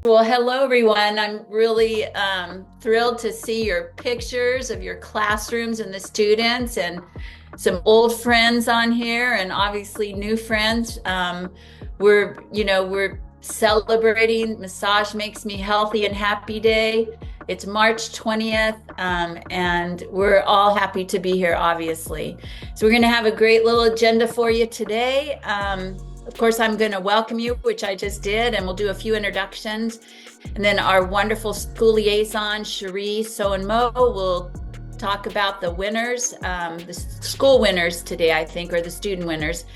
Well, hello everyone. I'm really thrilled to see your pictures of your classrooms and the students and some old friends on here and obviously new friends. We're celebrating Massage Makes Me Healthy and Happy Day. It's March 20th, and we're all happy to be here, obviously. So we're going to have a great little agenda for you today. Of course, I'm going to welcome you, which I just did, and we'll do a few introductions. And then our wonderful school liaison, Cherie So and Mo, will talk about the winners, the school winners today, I think, or the student winners.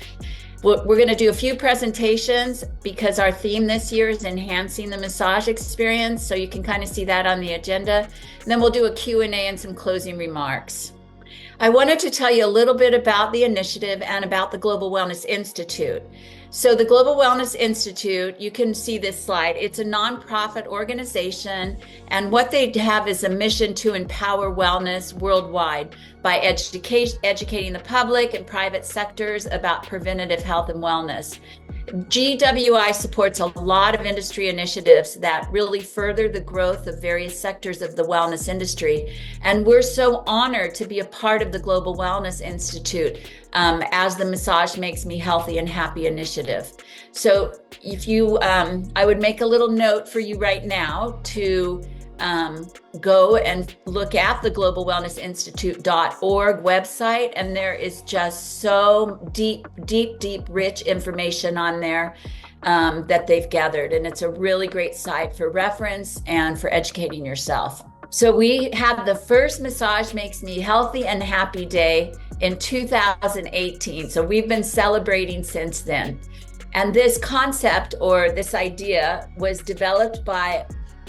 We're going to do a few presentations because our theme this year is enhancing the massage experience. So you can kind of see that on the agenda. And then we'll do a Q&A and some closing remarks. I wanted to tell you a little bit about the initiative and about the Global Wellness Institute. So the Global Wellness Institute, you can see this slide. It's a nonprofit organization, and what they have is a mission to empower wellness worldwide by educating the public and private sectors about preventative health and wellness. GWI supports a lot of industry initiatives that really further the growth of various sectors of the wellness industry. And we're so honored to be a part of the Global Wellness Institute as the Massage Makes Me Healthy and Happy initiative. So I would make a little note for you right now to go and look at the globalwellnessinstitute.org website, and there is just so deep, rich information on there that they've gathered, and it's a really great site for reference and for educating yourself. So we had the first Massage Makes Me Healthy and Happy Day in 2018, so we've been celebrating since then. And this concept or this idea was developed by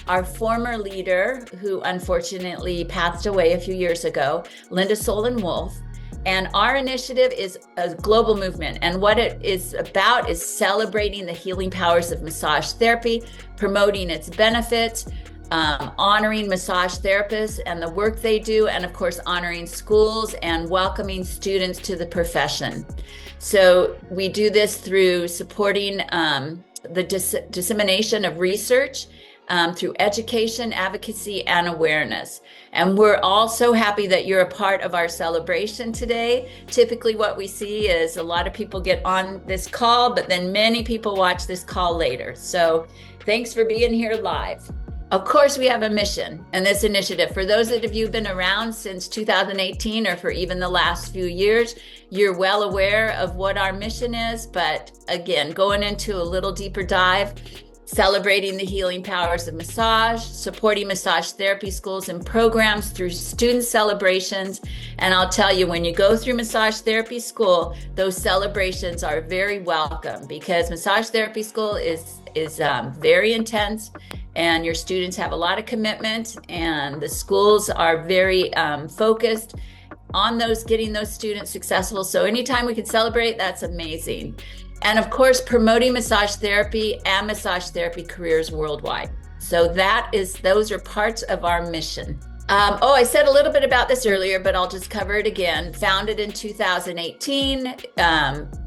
our former leader, who unfortunately passed away a few years ago, Linda Solon-Wolf. And our initiative is a global movement. And what it is about is celebrating the healing powers of massage therapy, promoting its benefits, honoring massage therapists and the work they do, and of course, honoring schools and welcoming students to the profession. So we do this through supporting the dissemination of research, through education, advocacy, and awareness. And we're all so happy that you're a part of our celebration today. Typically what we see is a lot of people get on this call, but then many people watch this call later. So thanks for being here live. Of course, we have a mission and this initiative. For those of you who've been around since 2018 or for even the last few years, you're well aware of what our mission is. But again, going into a little deeper dive, celebrating the healing powers of massage, supporting massage therapy schools and programs through student celebrations. And I'll tell you, when you go through massage therapy school, those celebrations are very welcome because massage therapy school is very intense, and your students have a lot of commitment, and the schools are very focused on getting those students successful. So anytime we can celebrate, that's amazing. And of course, promoting massage therapy and massage therapy careers worldwide. So those are parts of our mission. I said a little bit about this earlier, but I'll just cover it again. Founded in 2018,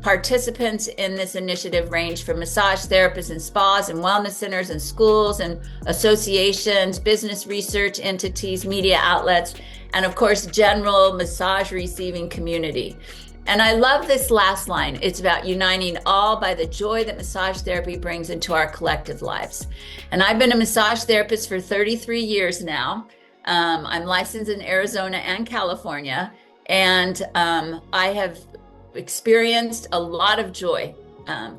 participants in this initiative range from massage therapists and spas and wellness centers and schools and associations, business research entities, media outlets, and of course, general massage receiving community. And I love this last line. It's about uniting all by the joy that massage therapy brings into our collective lives. And I've been a massage therapist for 33 years now. I'm licensed in Arizona and California, and I have experienced a lot of joy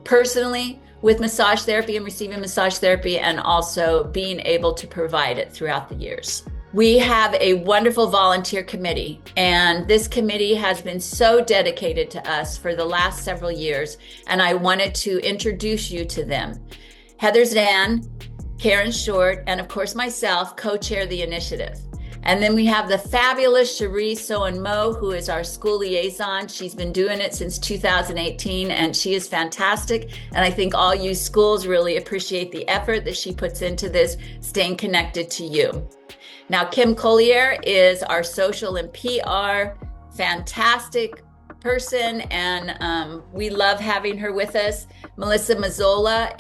personally with massage therapy and receiving massage therapy, and also being able to provide it throughout the years. We have a wonderful volunteer committee, and this committee has been so dedicated to us for the last several years, and I wanted to introduce you to them. Heather Zan, Karen Short, and of course myself co-chair the initiative. And then we have the fabulous Cherie So and Mo, who is our school liaison. She's been doing it since 2018, and she is fantastic. And I think all you schools really appreciate the effort that she puts into this, staying connected to you. Now, Kim Collier is our social and PR, fantastic person, and we love having her with us. Melissa Mazzola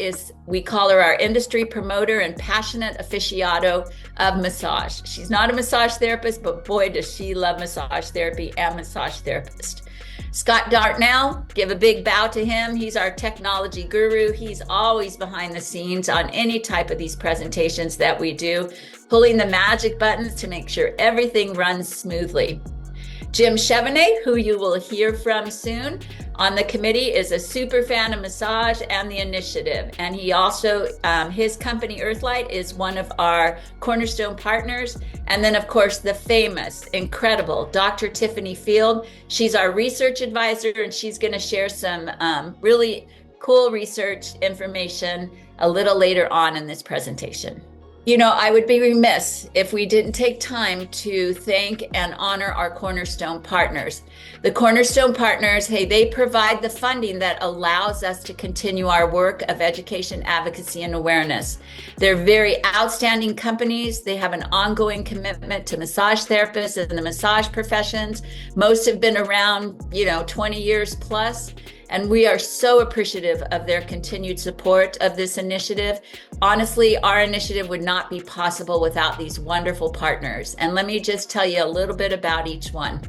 we call her our industry promoter and passionate aficionado of massage. She's not a massage therapist, but boy, does she love massage therapy and massage therapist. Scott Dartnell, give a big bow to him. He's our technology guru. He's always behind the scenes on any type of these presentations that we do, pulling the magic buttons to make sure everything runs smoothly. Jim Chevenet, who you will hear from soon on the committee, is a super fan of massage and the initiative. And he also, his company Earthlight is one of our cornerstone partners. And then of course, the famous, incredible Dr. Tiffany Field. She's our research advisor, and she's gonna share some really cool research information a little later on in this presentation. You know, I would be remiss if we didn't take time to thank and honor our Cornerstone partners. The Cornerstone partners, hey, they provide the funding that allows us to continue our work of education, advocacy, and awareness. They're very outstanding companies. They have an ongoing commitment to massage therapists and the massage professions. Most have been around, 20 years plus. And we are so appreciative of their continued support of this initiative. Honestly, our initiative would not be possible without these wonderful partners. And let me just tell you a little bit about each one.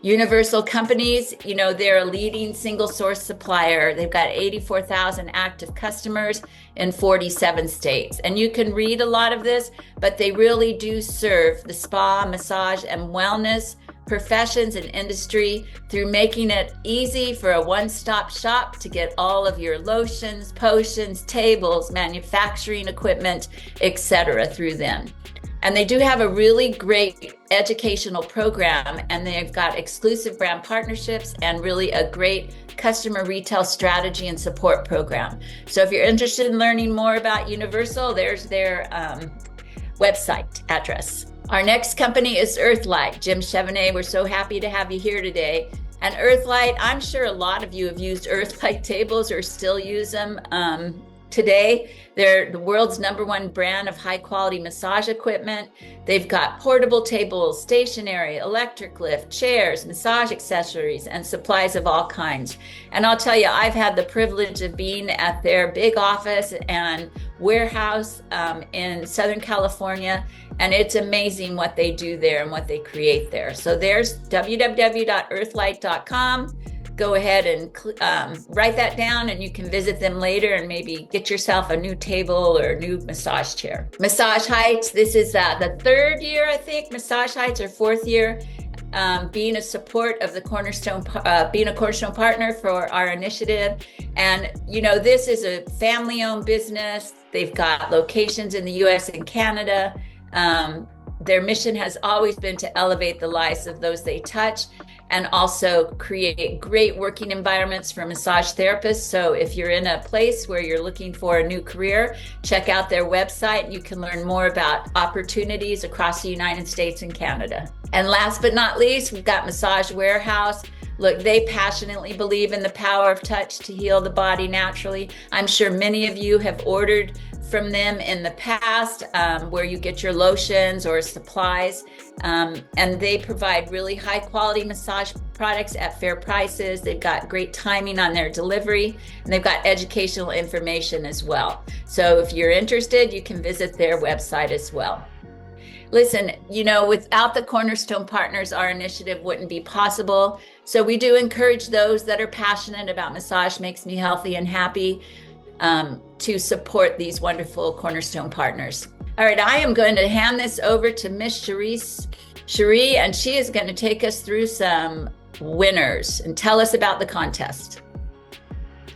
Universal Companies, they're a leading single source supplier. They've got 84,000 active customers in 47 states. And you can read a lot of this, but they really do serve the spa, massage, and wellness professions and industry through making it easy for a one-stop shop to get all of your lotions, potions, tables, manufacturing equipment, etc. through them. And they do have a really great educational program, and they've got exclusive brand partnerships and really a great customer retail strategy and support program. So if you're interested in learning more about Universal, there's their website address. Our next company is Earthlight. Jim Chevenet, we're so happy to have you here today. And Earthlight, I'm sure a lot of you have used Earthlight tables or still use them today. They're the world's #1 brand of high quality massage equipment. They've got portable tables, stationary, electric lift, chairs, massage accessories, and supplies of all kinds. And I'll tell you, I've had the privilege of being at their big office and warehouse in Southern California, and it's amazing what they do there and what they create there. So there's www.earthlight.com. Go ahead and write that down, and you can visit them later and maybe get yourself a new table or a new massage chair. Massage Heights, this is the 3rd year, I think, Massage Heights, or 4th year, being a support of the Cornerstone, being a Cornerstone partner for our initiative. And, this is a family-owned business. They've got locations in the US and Canada. Their mission has always been to elevate the lives of those they touch, and also create great working environments for massage therapists. So if you're in a place where you're looking for a new career, check out their website. You can learn more about opportunities across the United States and Canada. And last but not least, we've got Massage Warehouse. Look, they passionately believe in the power of touch to heal the body naturally. I'm sure many of you have ordered from them in the past, where you get your lotions or supplies, and they provide really high quality massage products at fair prices. They've got great timing on their delivery, and they've got educational information as well. So if you're interested, you can visit their website as well. Listen, without the Cornerstone partners, our initiative wouldn't be possible. So we do encourage those that are passionate about massage makes me healthy and happy to support these wonderful Cornerstone partners. All right, I am going to hand this over to Miss Cherie, and she is going to take us through some winners and tell us about the contest.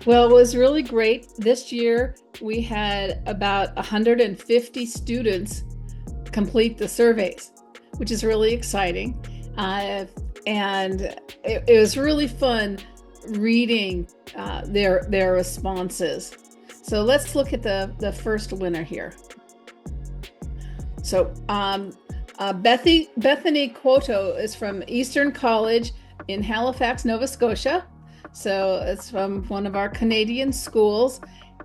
Well, it was really great. This year, we had about 150 students complete the surveys, which is really exciting. And it was really fun reading their responses. So let's look at the first winner here. So Bethany Quoto is from Eastern College in Halifax, Nova Scotia. So it's from one of our Canadian schools.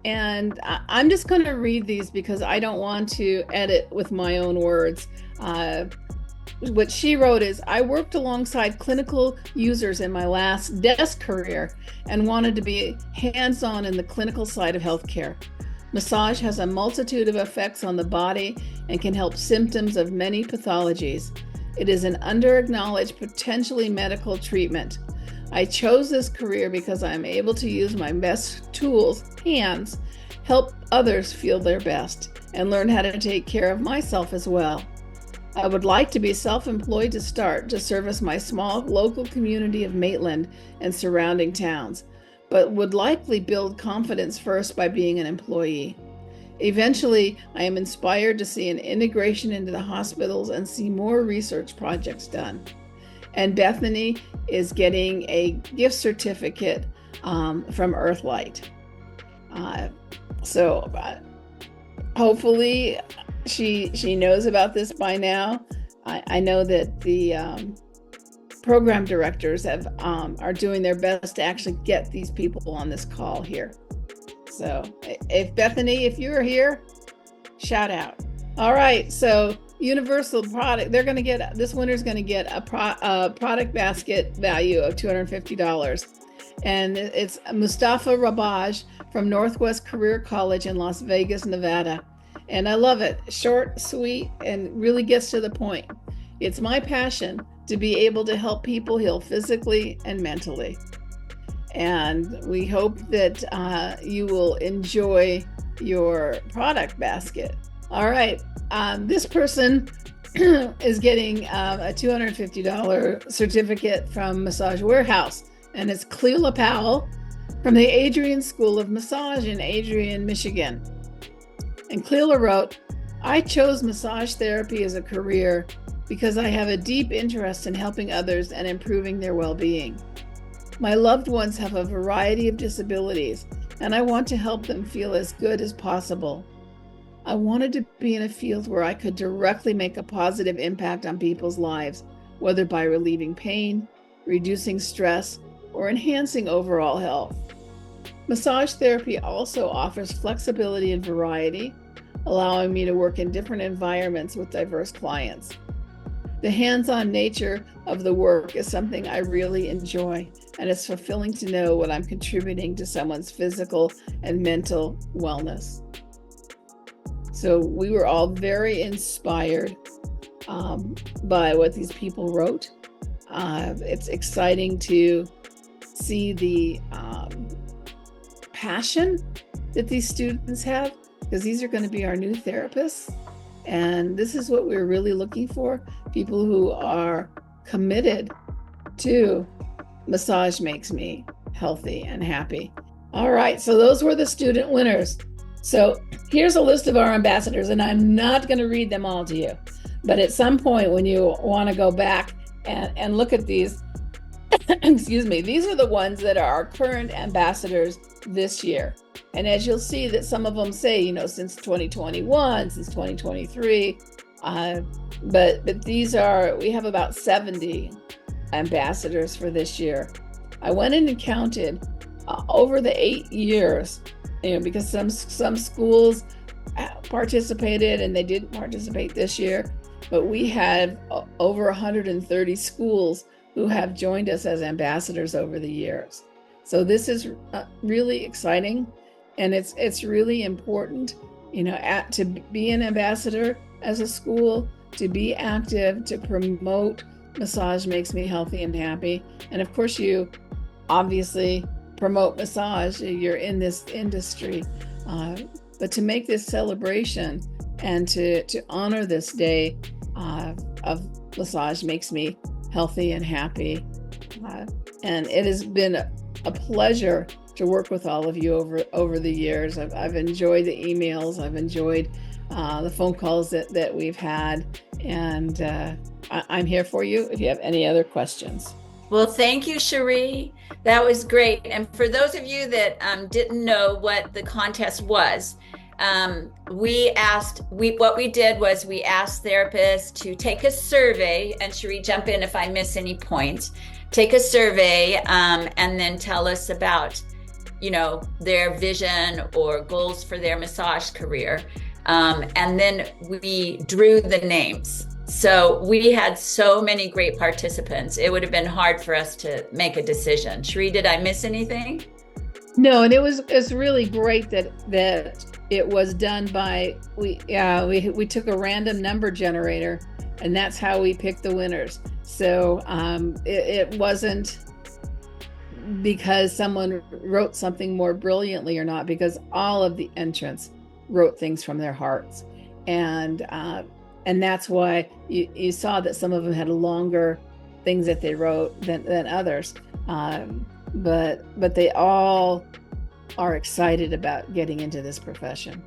And I'm just going to read these because I don't want to edit with my own words. what she wrote is, I worked alongside clinical users in my last desk career and wanted to be hands-on in the clinical side of healthcare. Massage has a multitude of effects on the body and can help symptoms of many pathologies. It is an under-acknowledged, potentially medical treatment. I chose this career because I'm able to use my best tools, hands, help others feel their best, and learn how to take care of myself as well. I would like to be self-employed to start to service my small local community of Maitland and surrounding towns, but would likely build confidence first by being an employee. Eventually, I am inspired to see an integration into the hospitals and see more research projects done. And Bethany is getting a gift certificate from Earthlight. So hopefully she knows about this by now. I know that the program directors are doing their best to actually get these people on this call here. So if Bethany, if you're here, shout out. All right, so Universal product, they're going to get, this winner's going to get a product basket value of $250. And it's Mustafa Rabaj from Northwest Career College in Las Vegas, Nevada. And I love it. Short, sweet, and really gets to the point. It's my passion to be able to help people heal physically and mentally. And we hope that you will enjoy your product basket. All right. This person is getting a $250 certificate from Massage Warehouse. And it's Cleela Powell from the Adrian School of Massage in Adrian, Michigan. And Cleela wrote, I chose massage therapy as a career because I have a deep interest in helping others and improving their well-being. My loved ones have a variety of disabilities, and I want to help them feel as good as possible. I wanted to be in a field where I could directly make a positive impact on people's lives, whether by relieving pain, reducing stress, or enhancing overall health. Massage therapy also offers flexibility and variety, allowing me to work in different environments with diverse clients. The hands-on nature of the work is something I really enjoy, and it's fulfilling to know what I'm contributing to someone's physical and mental wellness. So we were all very inspired by what these people wrote. It's exciting to see the passion that these students have, because these are going to be our new therapists. And this is what we're really looking for, people who are committed to massage makes me healthy and happy. All right, so those were the student winners. So here's a list of our ambassadors, and I'm not going to read them all to you. But at some point when you want to go back and look at these, excuse me, these are the ones that are our current ambassadors this year. And as you'll see that some of them say, since 2021, since 2023, but these are, we have about 70 ambassadors for this year. I went in and counted over the 8 years, because some schools participated and they didn't participate this year, but we had over 130 schools who have joined us as ambassadors over the years. So this is really exciting, and it's really important, to be an ambassador as a school, to be active, to promote massage makes me healthy and happy. And of course, you obviously promote massage, you're in this industry, but to make this celebration and to honor this day of massage makes me healthy and happy. And it has been a pleasure to work with all of you over the years. I've enjoyed the emails, I've enjoyed the phone calls that we've had, and I'm here for you if you have any other questions. Well, thank you, Cherie. That was great. And for those of you that didn't know what the contest was, what we did was we asked therapists to take a survey, and Cherie, jump in if I miss any points. Take a survey and then tell us about, their vision or goals for their massage career. And then we drew the names. So we had so many great participants. It would have been hard for us to make a decision. Sheree, did I miss anything? No, and it's really great that it was done by we took a random number generator, and that's how we picked the winners. So it wasn't because someone wrote something more brilliantly or not, because all of the entrants wrote things from their hearts, and that's why you saw that some of them had longer things that they wrote than others. But they all are excited about getting into this profession.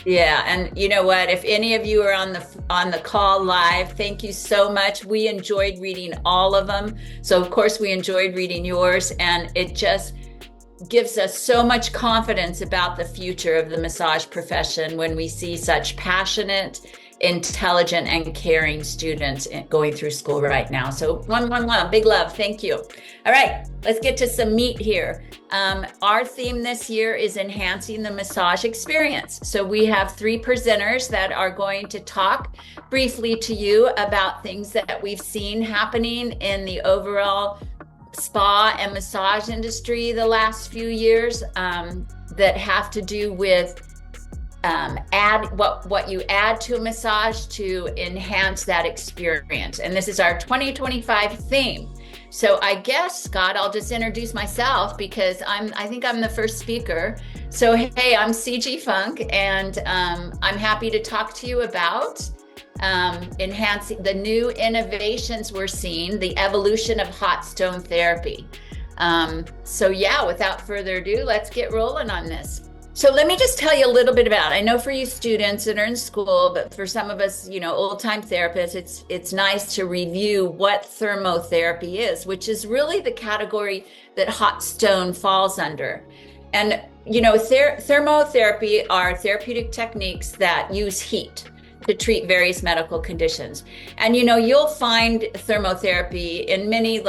Yeah, and you know what? If any of you are on the call live, thank you so much. We enjoyed reading all of them. So of course we enjoyed reading yours, and it just gives us so much confidence about the future of the massage profession when we see such passionate, intelligent, and caring students going through school right now. So one, big love. Thank you. All right, let's get to some meat here. Our theme this year is enhancing the massage experience. So we have 3 presenters that are going to talk briefly to you about things that we've seen happening in the overall spa and massage industry the last few years, that have to do with what you add to a massage to enhance that experience. And this is our 2025 theme. So I guess, Scott, I'll just introduce myself because I think I'm the first speaker. So hey, I'm CG Funk, and I'm happy to talk to you about enhancing the new innovations we're seeing, the evolution of hot stone therapy. So yeah, without further ado, let's get rolling on this. So let me just tell you a little bit about, I know for you students that are in school, but for some of us, old-time therapists, it's nice to review what thermotherapy is, which is really the category that hot stone falls under. And, thermotherapy are therapeutic techniques that use heat to treat various medical conditions. And, you'll find thermotherapy in many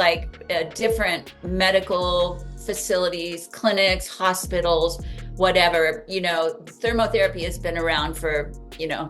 different medical facilities, clinics, hospitals, whatever. Thermotherapy has been around for,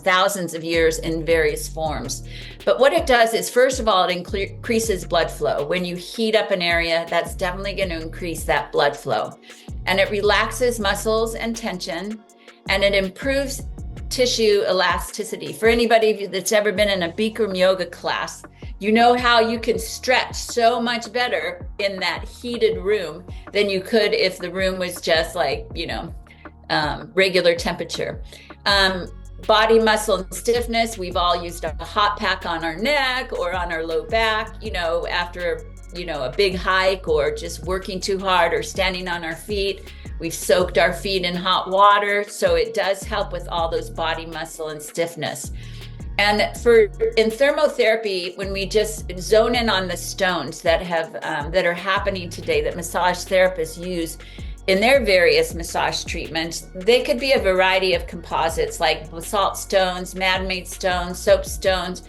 thousands of years in various forms. But what it does is, first of all, it increases blood flow. When you heat up an area, that's definitely going to increase that blood flow. And it relaxes muscles and tension, and it improves tissue elasticity. For anybody that's ever been in a Bikram yoga class, you know how you can stretch so much better in that heated room than you could if the room was just regular temperature. Body muscle and stiffness, we've all used a hot pack on our neck or on our low back, after, a big hike or just working too hard or standing on our feet. We've soaked our feet in hot water. So it does help with all those body muscle and stiffness. And in thermotherapy, when we just zone in on the stones that are happening today, that massage therapists use in their various massage treatments, they could be a variety of composites like basalt stones, man-made stones, soap stones.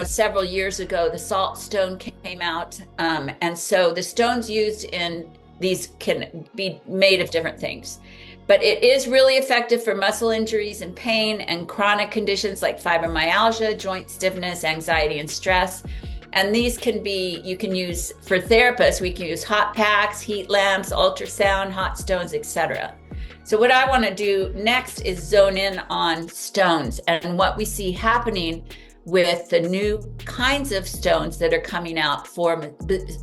Several years ago, the salt stone came out. And so the stones used in these can be made of different things. But it is really effective for muscle injuries and pain and chronic conditions like fibromyalgia, joint stiffness, anxiety, and stress. And these you can use for therapists, we can use hot packs, heat lamps, ultrasound, hot stones, etc. So what I want to do next is zone in on stones and what we see happening with the new kinds of stones that are coming out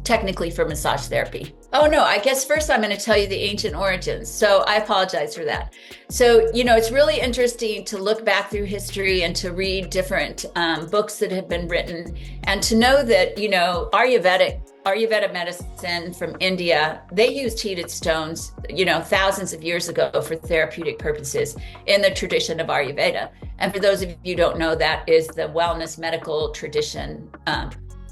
technically for massage therapy. Oh no, I guess first I'm going to tell you the ancient origins. So I apologize for that. So, it's really interesting to look back through history and to read different books that have been written, and to know that, Ayurvedic medicine from India, they used heated stones, thousands of years ago for therapeutic purposes in the tradition of Ayurveda. And for those of you who don't know, that is the wellness medical tradition,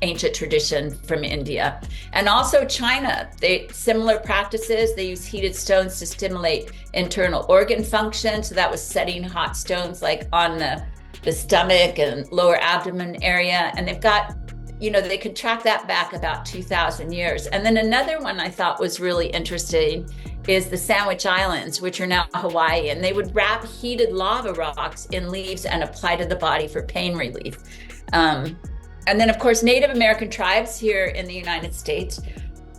ancient tradition from India. And also China, similar practices. They use heated stones to stimulate internal organ function. So that was setting hot stones like on the stomach and lower abdomen area. And they've got, they could track that back about 2,000 years. And then another one I thought was really interesting is the Sandwich Islands, which are now Hawaii. And they would wrap heated lava rocks in leaves and apply to the body for pain relief. Um, and then, of course, Native American tribes here in the United States,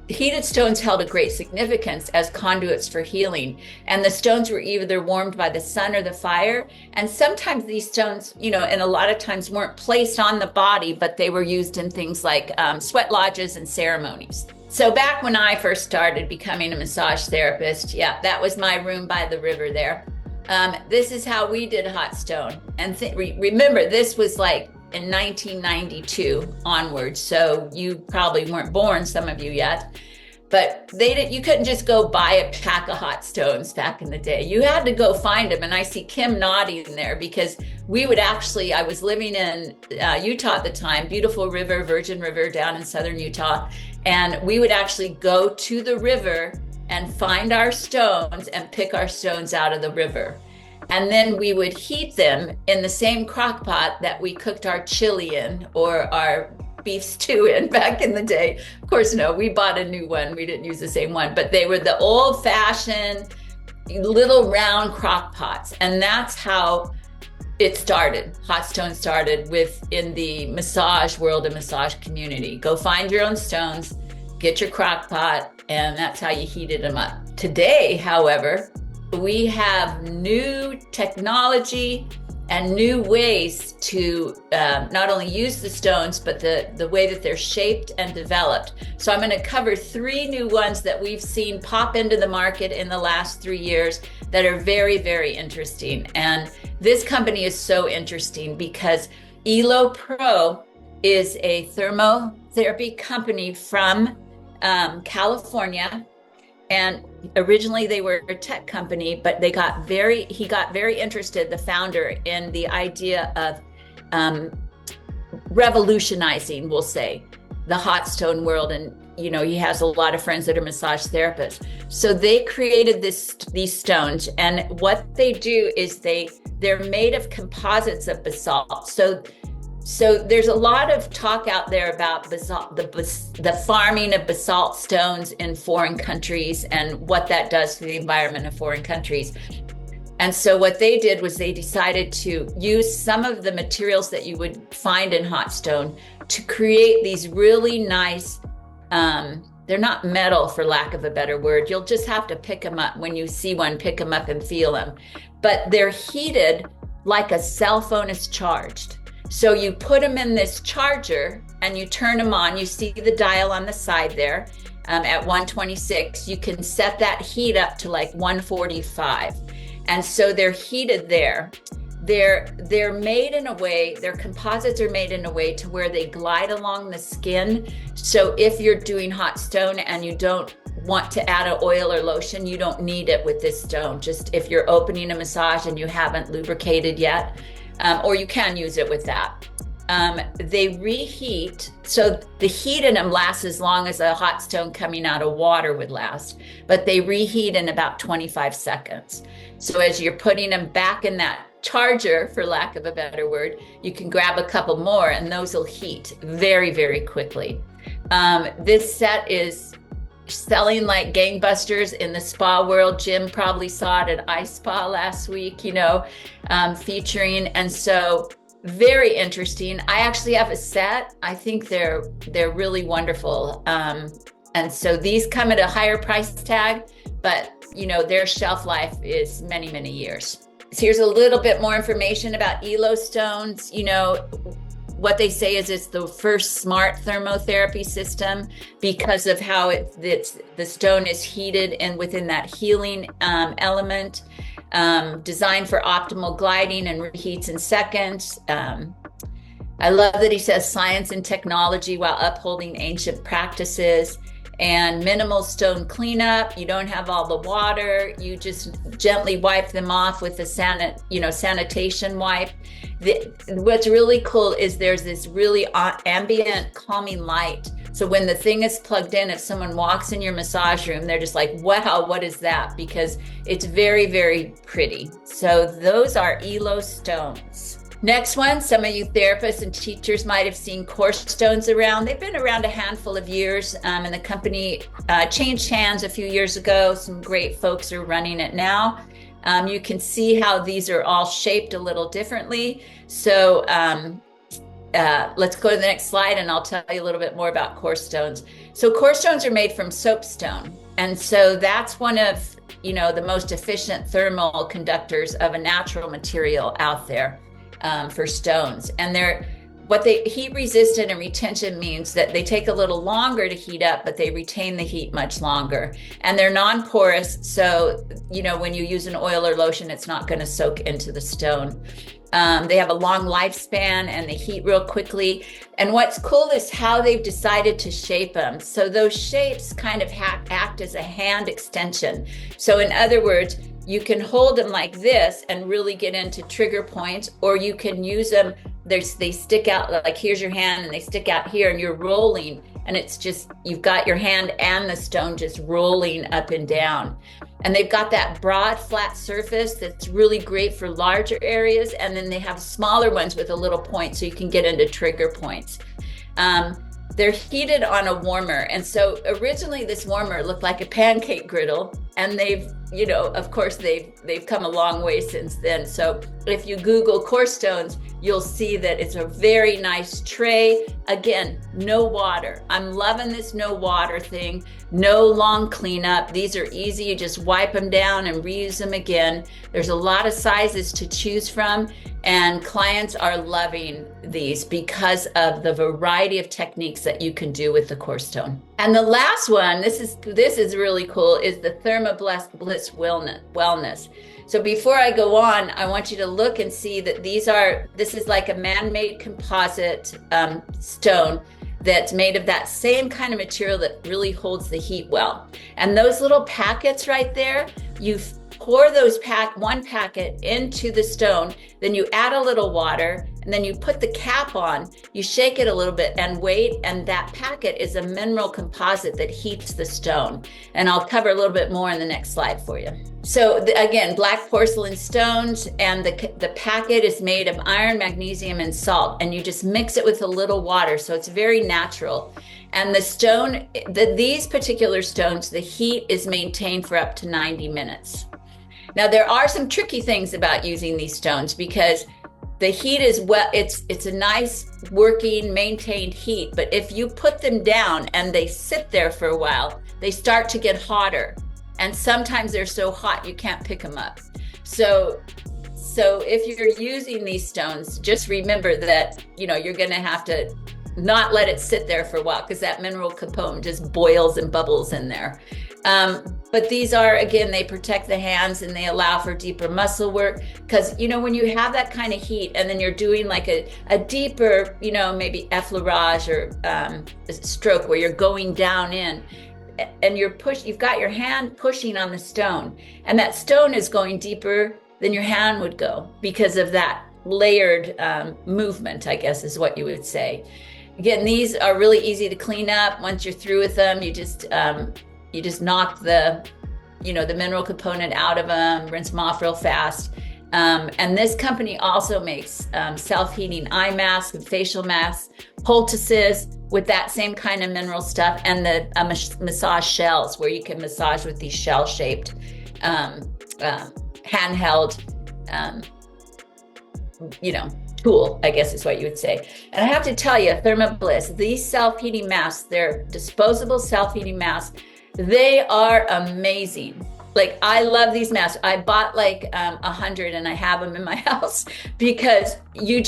heated stones held a great significance as conduits for healing. And the stones were either warmed by the sun or the fire. And sometimes these stones, and a lot of times weren't placed on the body, but they were used in things like sweat lodges and ceremonies. So back when I first started becoming a massage therapist, yeah, that was my room by the river there. This is how we did hot stone. And remember, this was like in 1992 onwards. So you probably weren't born, some of you yet. But you couldn't just go buy a pack of hot stones back in the day. You had to go find them. And I see Kim nodding there because I was living in Utah at the time, beautiful river, Virgin River down in southern Utah. And we would actually go to the river and find our stones and pick our stones out of the river. And then we would heat them in the same crock pot that we cooked our chili in or our beef stew in back in the day. Of course, no, we bought a new one. We didn't use the same one, but they were the old fashioned little round crock pots. And that's how it started. Hot stone started in the massage world and massage community. Go find your own stones, get your crock pot, and that's how you heated them up. Today, however, we have new technology and new ways to not only use the stones, but the way that they're shaped and developed. So I'm going to cover 3 new ones that we've seen pop into the market in the last 3 years that are very, very interesting. And this company is so interesting because Elo Pro is a thermotherapy company from California. And originally they were a tech company, but he got very interested, the founder, in the idea of revolutionizing, we'll say, the hot stone world. And, he has a lot of friends that are massage therapists. So they created these stones. And what they do is they're made of composites of basalt. So there's a lot of talk out there about basalt, the farming of basalt stones in foreign countries and what that does to the environment of foreign countries. And so what they did was they decided to use some of the materials that you would find in hot stone to create these really nice, they're not metal for lack of a better word. You'll just have to pick them up. When you see one, pick them up and feel them. But they're heated like a cell phone is charged. So you put them in this charger and you turn them on. You see the dial on the side there at 126. You can set that heat up to like 145. And so they're heated there. They're made in a way, their composites are made in a way to where they glide along the skin. So if you're doing hot stone and you don't want to add an oil or lotion, you don't need it with this stone. Just if you're opening a massage and you haven't lubricated yet, or you can use it with that. They reheat, so the heat in them lasts as long as a hot stone coming out of water would last, but they reheat in about 25 seconds. So as you're putting them back in that charger, for lack of a better word, you can grab a couple more and those will heat very, very quickly. This set is selling like gangbusters in the spa world. Jim probably saw it at iSpa last week, featuring. And so very interesting. I actually have a set. I think they're really wonderful. And so these come at a higher price tag, but their shelf life is many, many years. So here's a little bit more information about Elo stones. What they say is it's the first smart thermotherapy system because of how the stone is heated and within that healing element, designed for optimal gliding and reheats in seconds. I love that he says science and technology while upholding ancient practices and minimal stone cleanup. You don't have all the water. You just gently wipe them off with the sanitation wipe. What's really cool is there's this really ambient calming light. So when the thing is plugged in, if someone walks in your massage room, they're just like, wow, what is that? Because it's very, very pretty. So those are Elo stones. Next one, some of you therapists and teachers might have seen Core stones around. They've been around a handful of years, and the company changed hands a few years ago. Some great folks are running it now. You can see how these are all shaped a little differently. So let's go to the next slide and I'll tell you a little bit more about core stones. So core stones are made from soapstone. And so that's one of, the most efficient thermal conductors of a natural material out there for stones. And heat resistant and retention means that they take a little longer to heat up, but they retain the heat much longer. And they're non-porous. So, when you use an oil or lotion, it's not going to soak into the stone. They have a long lifespan and they heat real quickly. And what's cool is how they've decided to shape them. So those shapes kind of act as a hand extension. So in other words, you can hold them like this and really get into trigger points, or you can use them, they stick out, like here's your hand and they stick out here and you're rolling. And it's just, you've got your hand and the stone just rolling up and down. And they've got that broad, flat surface that's really great for larger areas. And then they have smaller ones with a little point so you can get into trigger points. They're heated on a warmer. And so originally this warmer looked like a pancake griddle, and they've, of course they've come a long way since then. So if you Google core stones, you'll see that it's a very nice tray. Again, no water. I'm loving this no water thing. No long cleanup. These are easy. You just wipe them down and reuse them again. There's a lot of sizes to choose from, and clients are loving these because of the variety of techniques that you can do with the core stone. And the last one, this is really cool, is the ThermaBliss Wellness. So before I go on, I want you to look and see that this is like a man-made composite stone that's made of that same kind of material that really holds the heat well. And those little packets right there, you pour one packet into the stone, then you add a little water, and then you put the cap on, you shake it a little bit and wait, and that packet is a mineral composite that heats the stone. And I'll cover a little bit more in the next slide for you. So again, black porcelain stones, and the packet is made of iron, magnesium, and salt, and you just mix it with a little water, so it's very natural. And the stone, these particular stones, the heat is maintained for up to 90 minutes. Now, there are some tricky things about using these stones because the heat is it's a nice working, maintained heat, but if you put them down and they sit there for a while, they start to get hotter. And sometimes they're so hot you can't pick them up. So if you're using these stones, just remember that, you're going to have to not let it sit there for a while because that mineral component just boils and bubbles in there. But these are, again, they protect the hands and they allow for deeper muscle work. Because, when you have that kind of heat and then you're doing like a deeper, maybe effleurage or stroke where you're going down in, and you've got your hand pushing on the stone, and that stone is going deeper than your hand would go because of that layered movement, I guess is what you would say. Again, these are really easy to clean up. Once you're through with them, you just knock the mineral component out of them, rinse them off real fast. And this company also makes self-heating eye masks and facial masks, poultices with that same kind of mineral stuff, and the massage shells where you can massage with these shell-shaped handheld, tool, I guess is what you would say. And I have to tell you, ThermaBliss, these self-heating masks, they're disposable self-heating masks. They are amazing. Like, I love these masks. I bought like 100 and I have them in my house because you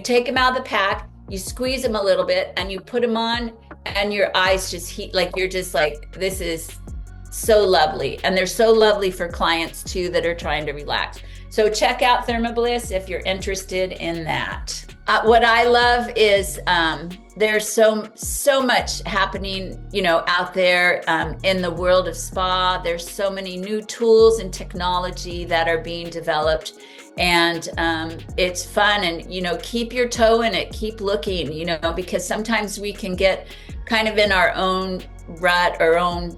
take them out of the pack, you squeeze them a little bit and you put them on and your eyes just heat, like you're just like, this is so lovely. And they're so lovely for clients too that are trying to relax. So check out ThermaBliss if you're interested in that. What I love is there's so much happening, out there in the world of spa. There's so many new tools and technology that are being developed, and it's fun. And keep your toe in it. Keep looking, because sometimes we can get kind of in our own rut, our own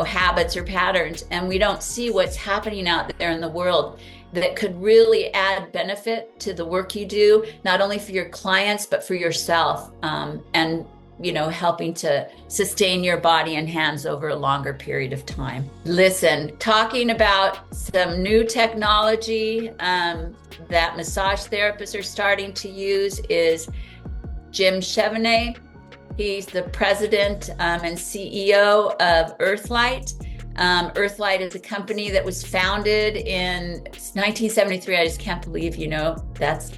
habits or patterns, and we don't see what's happening out there in the world that could really add benefit to the work you do, not only for your clients, but for yourself. And helping to sustain your body and hands over a longer period of time. Listen, talking about some new technology that massage therapists are starting to use is Jim Chevennet. He's the president and CEO of Earthlight. Earthlight is a company that was founded in 1973. I just can't believe, that's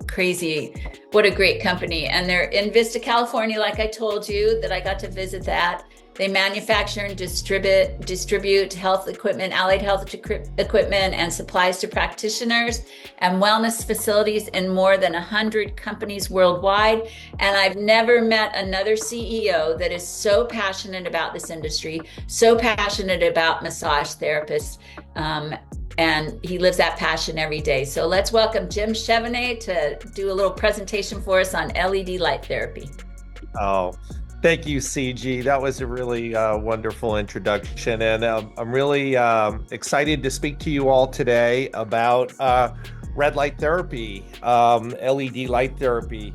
crazy. What a great company. And they're in Vista, California, like I told you, that I got to visit that. They manufacture and distribute health equipment, allied health equipment, and supplies to practitioners and wellness facilities in more than 100 companies worldwide. And I've never met another CEO that is so passionate about this industry, so passionate about massage therapists. And he lives that passion every day. So let's welcome Jim Chevennet to do a little presentation for us on LED light therapy. Oh, thank you, CG. That was a really wonderful introduction. And I'm really excited to speak to you all today about red light therapy, LED light therapy.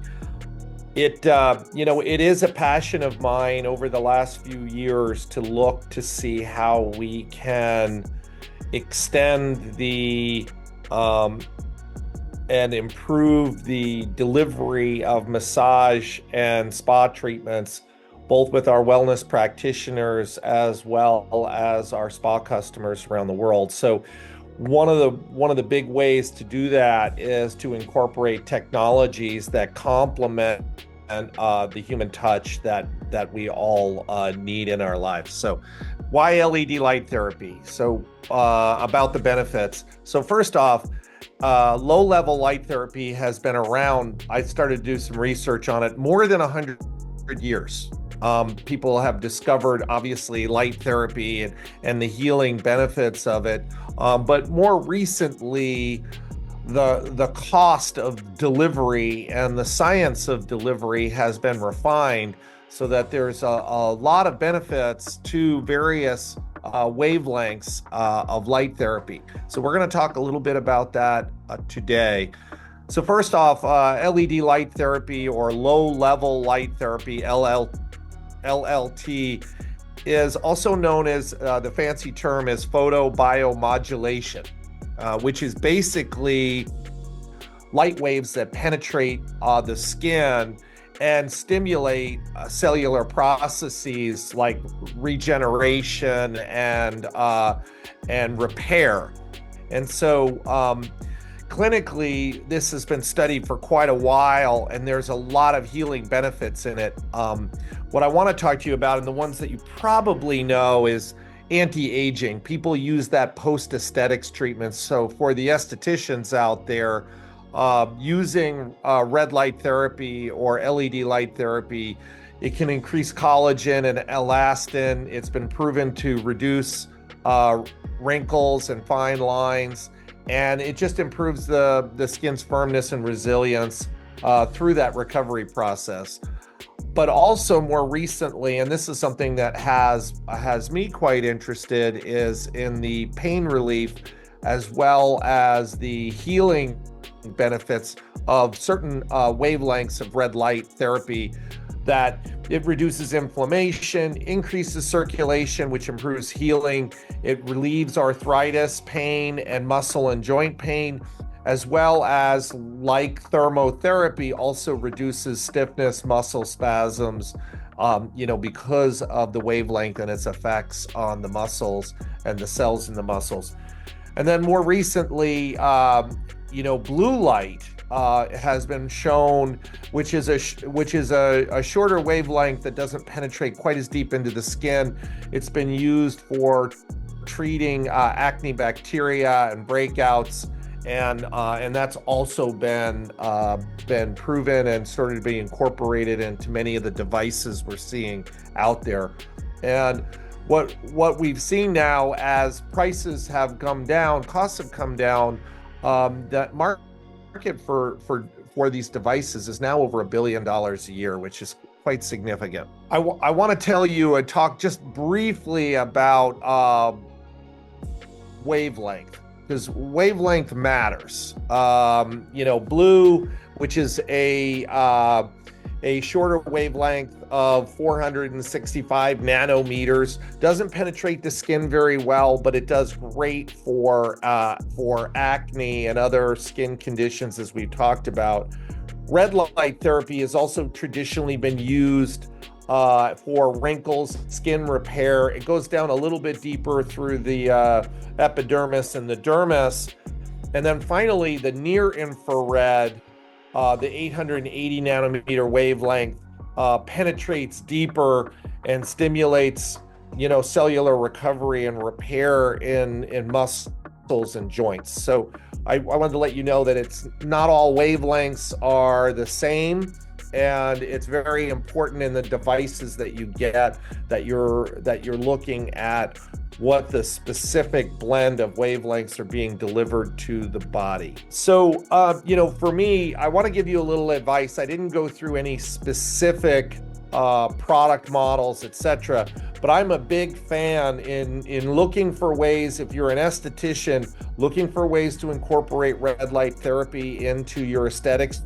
It is a passion of mine over the last few years to look to see how we can extend the and improve the delivery of massage and spa treatments, both with our wellness practitioners as well as our spa customers around the world. So one of the big ways to do that is to incorporate technologies that complement the human touch that we all need in our lives. So why LED light therapy? So about the benefits. So first off, low-level light therapy has been around. I started to do some research on it more than 100 years. People have discovered, obviously, light therapy and the healing benefits of it. But more recently, the cost of delivery and the science of delivery has been refined so that there's a lot of benefits to various wavelengths of light therapy. So we're going to talk a little bit about that today. So first off, LED light therapy or low-level light therapy, LLT, is also known as, the fancy term is photobiomodulation, which is basically light waves that penetrate the skin and stimulate cellular processes like regeneration and repair. And so clinically, this has been studied for quite a while, and there's a lot of healing benefits in it. What I want to talk to you about, and the ones that you probably know, is anti-aging. People use that post-aesthetics treatment. So for the estheticians out there, using red light therapy or LED light therapy, it can increase collagen and elastin. It's been proven to reduce wrinkles and fine lines, and it just improves the skin's firmness and resilience through that recovery process. But also more recently, and this is something that has me quite interested, is in the pain relief as well as the healing benefits of certain wavelengths of red light therapy, that it reduces inflammation, increases circulation, which improves healing. It relieves arthritis, pain, and muscle and joint pain, as well as, like thermotherapy, also reduces stiffness, muscle spasms, because of the wavelength and its effects on the muscles and the cells in the muscles. And then more recently, blue light has been shown, which is a shorter wavelength that doesn't penetrate quite as deep into the skin. It's been used for treating acne bacteria and breakouts, and that's also been proven and started to be incorporated into many of the devices we're seeing out there. And what we've seen now, as prices have come down, costs have come down, that market for these devices is now over $1 billion a year, which is quite significant. I want to tell you and talk just briefly about wavelength, because wavelength matters. Blue, which is a shorter wavelength, of 465 nanometers. Doesn't penetrate the skin very well, but it does great for acne and other skin conditions, as we've talked about. Red light therapy has also traditionally been used for wrinkles, skin repair. It goes down a little bit deeper through the epidermis and the dermis. And then finally, the near infrared, the 880 nanometer wavelength, penetrates deeper and stimulates, cellular recovery and repair in muscles and joints. So I wanted to let you know that it's not all wavelengths are the same, and it's very important in the devices that you get that you're looking at what the specific blend of wavelengths are being delivered to the body. So, for me, I want to give you a little advice. I didn't go through any specific product models, etc., but I'm a big fan in looking for ways, if you're an esthetician, looking for ways to incorporate red light therapy into your aesthetics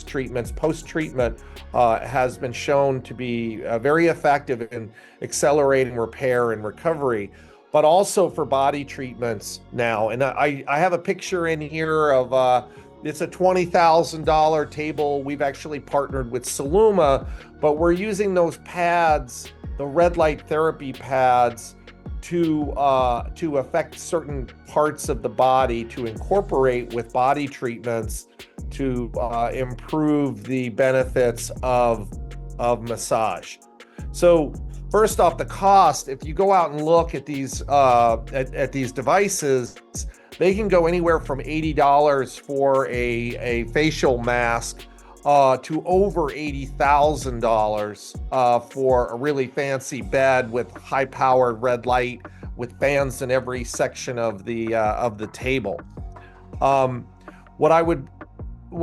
treatments. Post-treatment has been shown to be very effective in accelerating repair and recovery, but also for body treatments now. And I have a picture in here of it's a $20,000 table. We've actually partnered with Celluma, but we're using those pads, the red light therapy pads, to affect certain parts of the body, to incorporate with body treatments to improve the benefits of massage. So first off, the cost, if you go out and look at these these devices, they can go anywhere from $80 for a facial mask to over $80,000 for a really fancy bed with high-powered red light with fans in every section of the table. What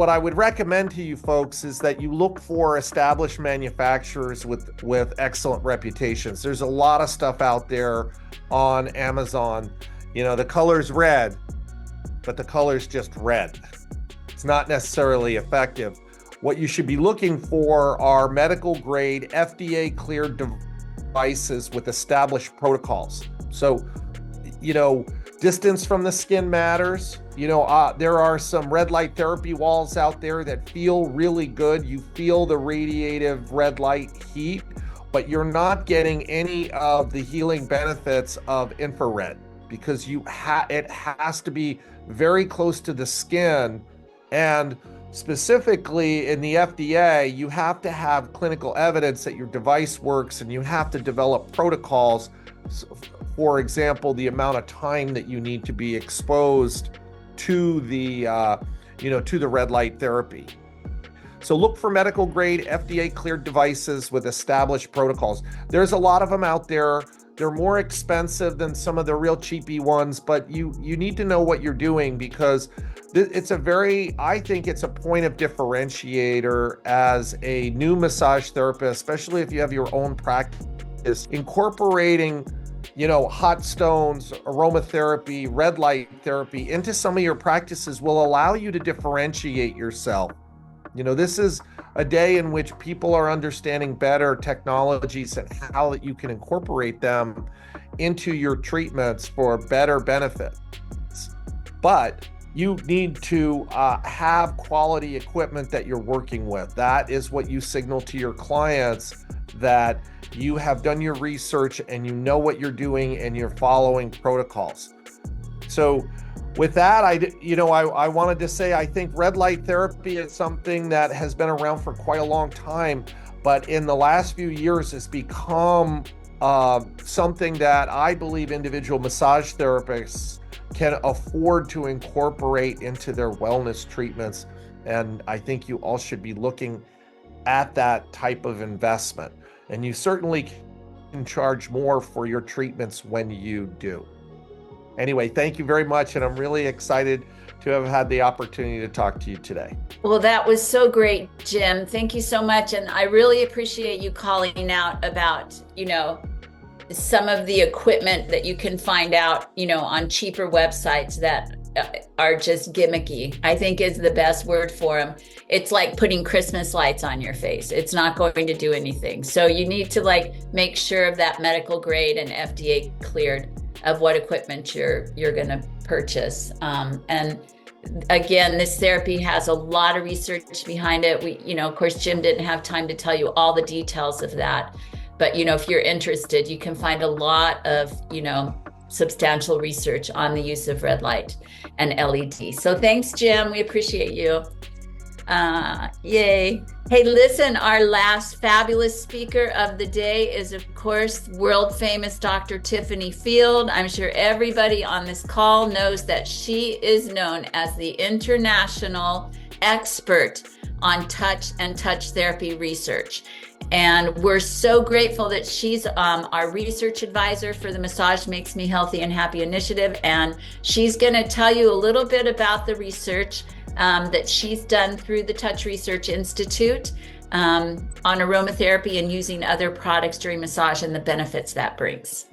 I would recommend to you folks is that you look for established manufacturers with excellent reputations. There's a lot of stuff out there on Amazon. The color's red, but the color's just red. It's not necessarily effective. What you should be looking for are medical grade, FDA cleared devices with established protocols. So, distance from the skin matters. There are some red light therapy walls out there that feel really good. You feel the radiative red light heat, but you're not getting any of the healing benefits of infrared because it has to be very close to the skin. And specifically in the FDA, you have to have clinical evidence that your device works, and you have to develop protocols. For example, the amount of time that you need to be exposed to the red light therapy. So look for medical grade, FDA cleared devices with established protocols. There's a lot of them out there. They're more expensive than some of the real cheapy ones, but you need to know what you're doing, because I think it's a point of differentiator as a new massage therapist, especially if you have your own practice, incorporating, hot stones, aromatherapy, red light therapy into some of your practices will allow you to differentiate yourself. This is a day in which people are understanding better technologies and how that you can incorporate them into your treatments for better benefits. But you need to have quality equipment that you're working with. That is what you signal to your clients, that you have done your research and you know what you're doing and you're following protocols. So with that, I wanted to say, I think red light therapy is something that has been around for quite a long time, but in the last few years it's become something that I believe individual massage therapists can afford to incorporate into their wellness treatments. And I think you all should be looking at that type of investment. And you certainly can charge more for your treatments when you do. Anyway, thank you very much. And I'm really excited to have had the opportunity to talk to you today. Well, that was so great, Jim. Thank you so much. And I really appreciate you calling out about, some of the equipment that you can find out, on cheaper websites that are just gimmicky, I think is the best word for them. It's like putting Christmas lights on your face. It's not going to do anything. So you need to like make sure of that medical grade and FDA cleared of what equipment you're going to purchase. And again, this therapy has a lot of research behind it. Of course, Jim didn't have time to tell you all the details of that. But, if you're interested, you can find a lot of, substantial research on the use of red light and LED. So thanks, Jim. We appreciate you. Yay. Hey, listen, our last fabulous speaker of the day is, of course, world famous Dr. Tiffany Field. I'm sure everybody on this call knows that she is known as the international expert on touch and touch therapy research. And we're so grateful that she's our research advisor for the Massage Makes Me Healthy and Happy initiative. And she's going to tell you a little bit about the research that she's done through the Touch Research Institute on aromatherapy and using other products during massage and the benefits that brings.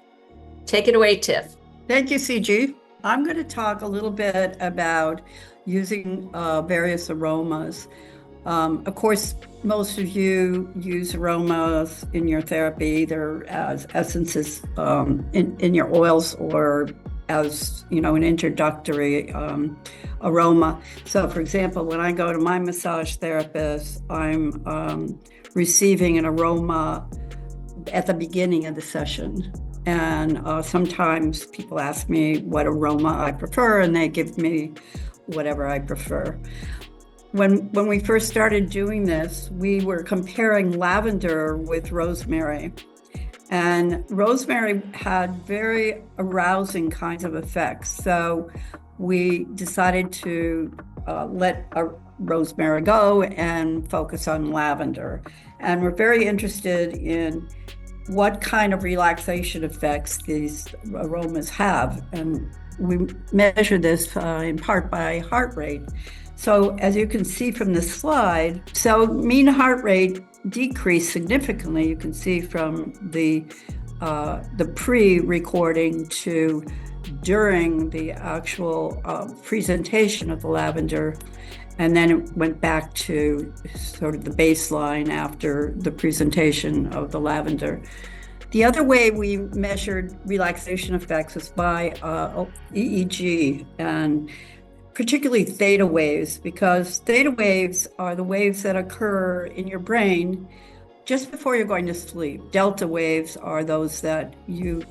Take it away, Tiff. Thank you, CG. I'm going to talk a little bit about using various aromas. Of course, most of you use aromas in your therapy, either as essences in your oils or as, an introductory aroma. So, for example, when I go to my massage therapist, I'm receiving an aroma at the beginning of the session. And sometimes people ask me what aroma I prefer, and they give me whatever I prefer. When we first started doing this, we were comparing lavender with rosemary. And rosemary had very arousing kinds of effects. So we decided to let our rosemary go and focus on lavender. And we're very interested in what kind of relaxation effects these aromas have. And we measure this in part by heart rate. So as you can see from the slide, mean heart rate decreased significantly. You can see from the pre-recording to during the actual presentation of the lavender. And then it went back to sort of the baseline after the presentation of the lavender. The other way we measured relaxation effects was by EEG, and particularly theta waves, because theta waves are the waves that occur in your brain just before you're going to sleep. Delta waves are those that you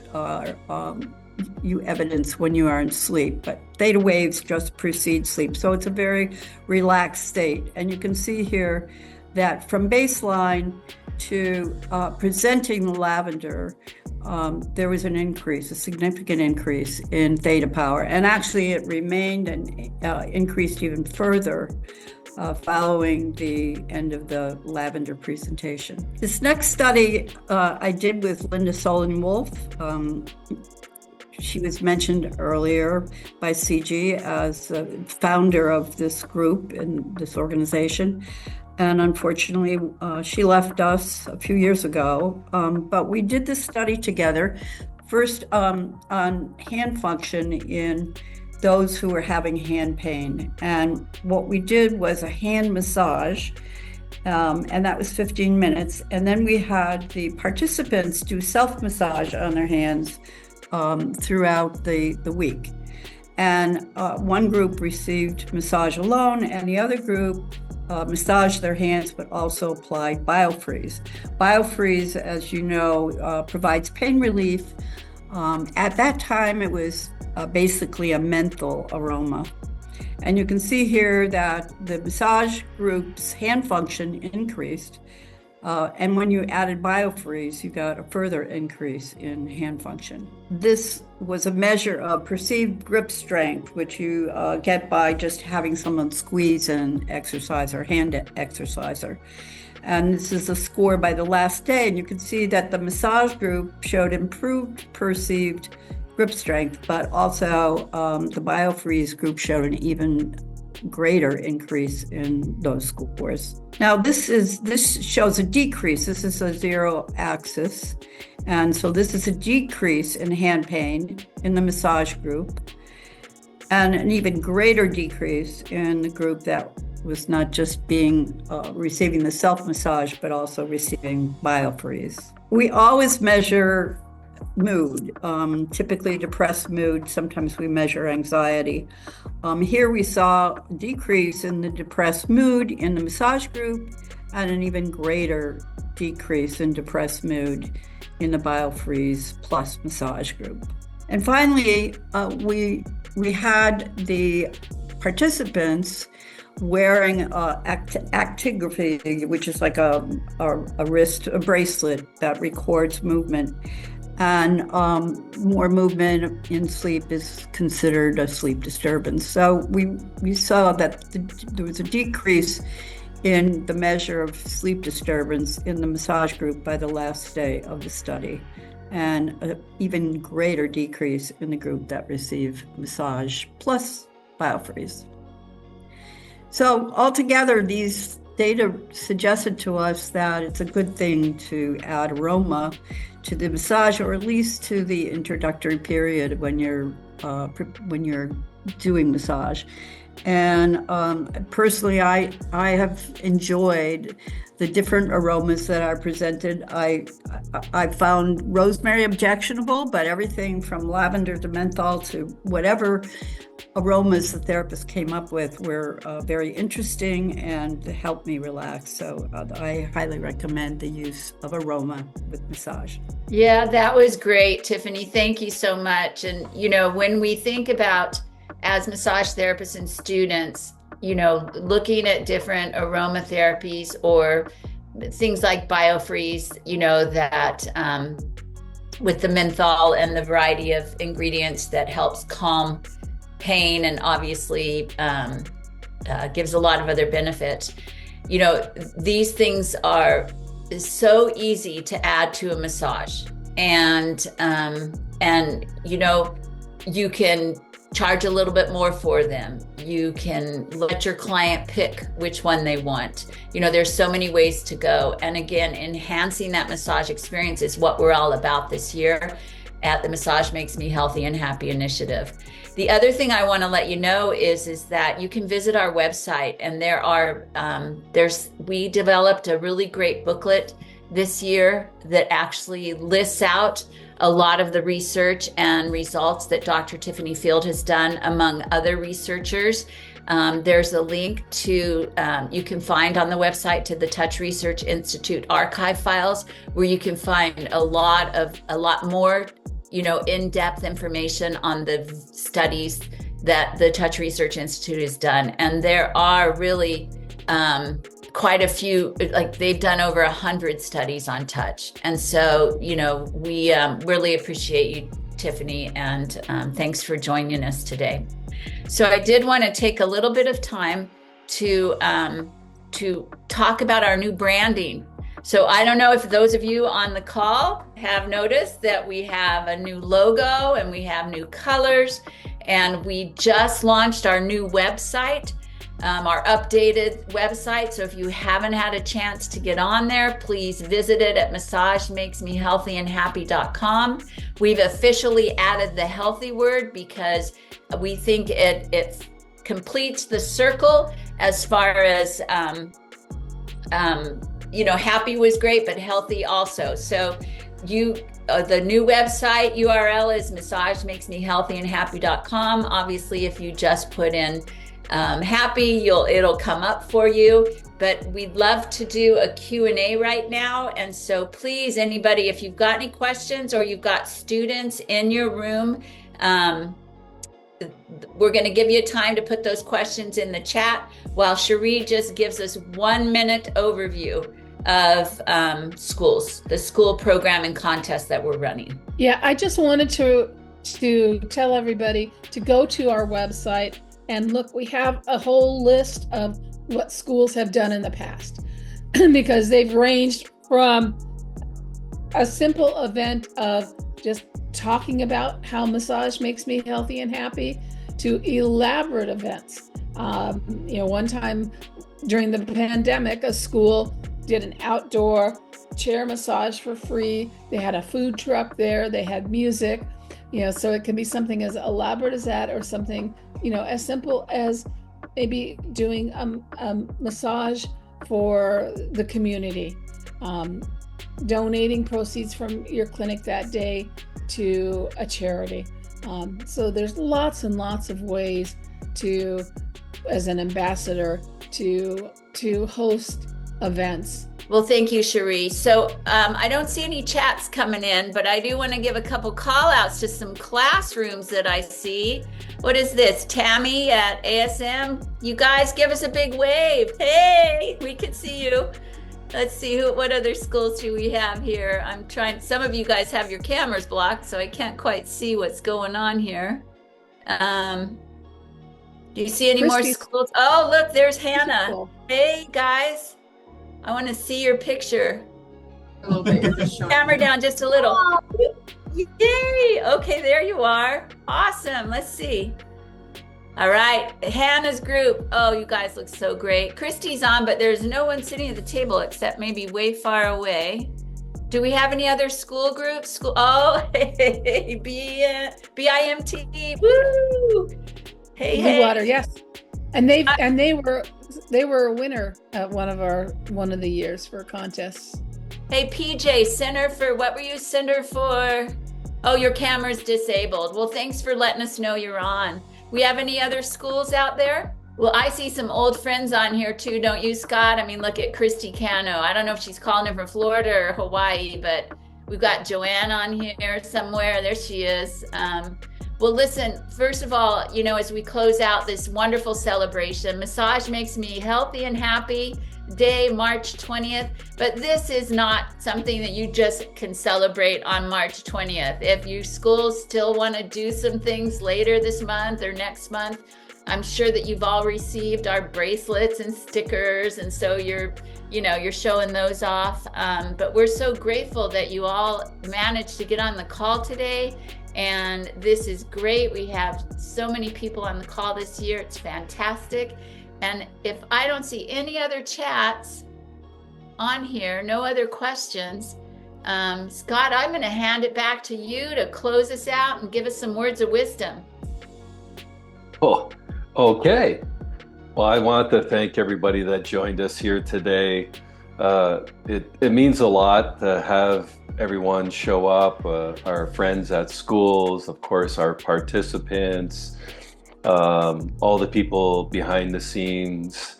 evidence when you are in sleep, but theta waves just precede sleep. So it's a very relaxed state. And you can see here that from baseline to presenting the lavender, there was an increase, a significant increase in theta power. And actually it remained and increased even further following the end of the lavender presentation. This next study I did with Linda Solon-Wolf. She was mentioned earlier by CG as the founder of this group and this organization. And unfortunately, she left us a few years ago. But we did this study together, first on hand function in those who were having hand pain. And what we did was a hand massage, and that was 15 minutes. And then we had the participants do self-massage on their hands throughout the week. And one group received massage alone, and the other group massaged their hands, but also applied BioFreeze. BioFreeze, as you know, provides pain relief. At that time, it was basically a menthol aroma. And you can see here that the massage group's hand function increased. And when you added BioFreeze, you got a further increase in hand function. This was a measure of perceived grip strength, which you get by just having someone squeeze an exerciser, hand exerciser. And this is a score by the last day. And you can see that the massage group showed improved perceived grip strength, but also the BioFreeze group showed an even greater increase in those scores. Now this shows a decrease. This is a zero axis. And so this is a decrease in hand pain in the massage group. and an even greater decrease in the group that was not just receiving the self-massage, but also receiving BioFreeze. We always measure mood, typically depressed mood. Sometimes we measure anxiety. Here we saw a decrease in the depressed mood in the massage group and an even greater decrease in depressed mood in the BioFreeze plus massage group. And finally, we had the participants wearing actigraphy, which is like a bracelet that records movement. And more movement in sleep is considered a sleep disturbance. So we saw that there was a decrease in the measure of sleep disturbance in the massage group by the last day of the study, and an even greater decrease in the group that received massage plus BioFreeze. So altogether, these data suggested to us that it's a good thing to add aroma to the massage, or at least to the introductory period when you're doing massage. And personally, I have enjoyed the different aromas that are presented. I found rosemary objectionable, but everything from lavender to menthol to whatever aromas the therapist came up with were very interesting and helped me relax. So I highly recommend the use of aroma with massage. Yeah, that was great, Tiffany. Thank you so much. And, when we think about, as massage therapists and students, looking at different aromatherapies or things like BioFreeze, that with the menthol and the variety of ingredients that helps calm pain and obviously gives a lot of other benefits. These things are so easy to add to a massage, and you can charge a little bit more for them. You can let your client pick which one they want. There's so many ways to go. And again, enhancing that massage experience is what we're all about this year at the Massage Makes Me Healthy and Happy initiative. The other thing I want to let you know is that you can visit our website, and we developed a really great booklet this year that actually lists out a lot of the research and results that Dr. Tiffany Field has done among other researchers. There's a link you can find on the website to the Touch Research Institute archive files, where you can find a lot more, in-depth information on the studies that the Touch Research Institute has done. And there are really quite a few, like they've done over 100 studies on touch. And so, we really appreciate you, Tiffany, and thanks for joining us today. So I did want to take a little bit of time to talk about our new branding. So I don't know if those of you on the call have noticed that we have a new logo and we have new colors, and we just launched our new website, our updated website. So if you haven't had a chance to get on there, please visit it at massagemakesmehealthyandhappy.com. We've officially added the healthy word because we think it completes the circle as far as happy was great, but healthy also. So the new website URL is massagemakesmehealthyandhappy.com. Obviously, if you just put in happy, it'll come up for you. But we'd love to do a Q&A right now. And so please, anybody, if you've got any questions or you've got students in your room, we're going to give you time to put those questions in the chat while Cherie just gives us 1 minute overview of schools, the school program and contest that we're running. Yeah, I just wanted to tell everybody to go to our website and look. We have a whole list of what schools have done in the past because they've ranged from a simple event of just talking about how massage makes me healthy and happy to elaborate events. One time during the pandemic, a school did an outdoor chair massage for free. They had a food truck there. They had music. So it can be something as elaborate as that, or something, as simple as maybe doing a massage for the community, donating proceeds from your clinic that day to a charity. So there's lots and lots of ways to, as an ambassador, to host events. Well, thank you, Cherie. So I don't see any chats coming in, but I do want to give a couple call outs to some classrooms that I see. What is this? Tammy at ASM? You guys give us a big wave. Hey, we can see you. Let's see what other schools do we have here. I'm trying, some of you guys have your cameras blocked, so I can't quite see what's going on here. Do you see any more schools? Oh, look, there's Hannah. Cool. Hey, guys. I want to see your picture. A little bit. You're just showing. Camera down just a little. Oh, yay! Okay, there you are. Awesome. Let's see. All right, Hannah's group. Oh, you guys look so great. Christy's on, but there's no one sitting at the table except maybe way far away. Do we have any other school groups? Oh, hey, BIMT. Woo! Hey, Bluewater, yes. And they were a winner at one of the years for contests. Hey, PJ, Center for, what were you Center for? Oh, your camera's disabled. Well, thanks for letting us know you're on. We have any other schools out there? Well, I see some old friends on here too, don't you, Scott? I mean, look at Christy Cano. I don't know if she's calling in from Florida or Hawaii, but we've got Joanne on here somewhere. There she is. Well, listen, first of all, as we close out this wonderful celebration, Massage Makes Me Healthy and Happy Day, March 20th. But this is not something that you just can celebrate on March 20th. If your schools still want to do some things later this month or next month, I'm sure that you've all received our bracelets and stickers. And so you're showing those off. But we're so grateful that you all managed to get on the call today. And this is great. We have so many people on the call this year. It's fantastic. And if I don't see any other chats on here, no other questions, Scott, I'm going to hand it back to you to close us out and give us some words of wisdom. Oh, okay. Well, I want to thank everybody that joined us here today. It means a lot to have everyone show up, our friends at schools, of course, our participants, all the people behind the scenes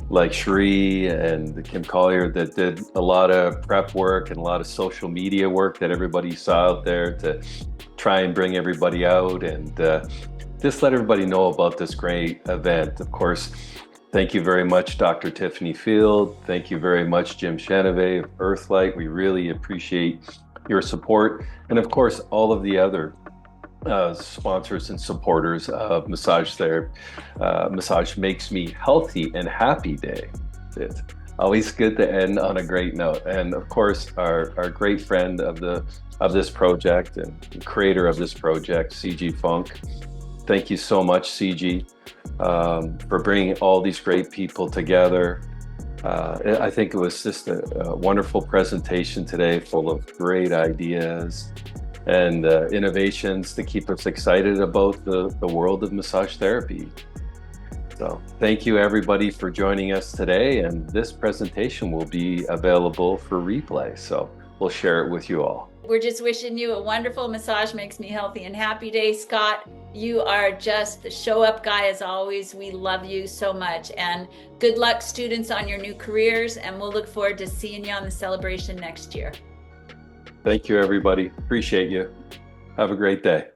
like Cherie and Kim Collier that did a lot of prep work and a lot of social media work that everybody saw out there to try and bring everybody out and just let everybody know about this great event. Of course, thank you very much, Dr. Tiffany Field. Thank you very much, Jim Chenevey of Earthlight. We really appreciate your support. And of course, all of the other sponsors and supporters of Massage Therapy. Massage Makes Me Healthy and Happy Day. It's always good to end on a great note. And of course, our great friend of this project and creator of this project, CG Funk. Thank you so much, CG, for bringing all these great people together. I think it was just a wonderful presentation today, full of great ideas and innovations to keep us excited about the world of massage therapy. So thank you everybody for joining us today, and this presentation will be available for replay. So we'll share it with you all. We're just wishing you a wonderful Massage Makes Me Healthy and Happy Day, Scott. You are just the show up guy as always. We love you so much, and good luck students on your new careers, and we'll look forward to seeing you on the celebration next year. Thank you everybody. Appreciate you. Have a great day.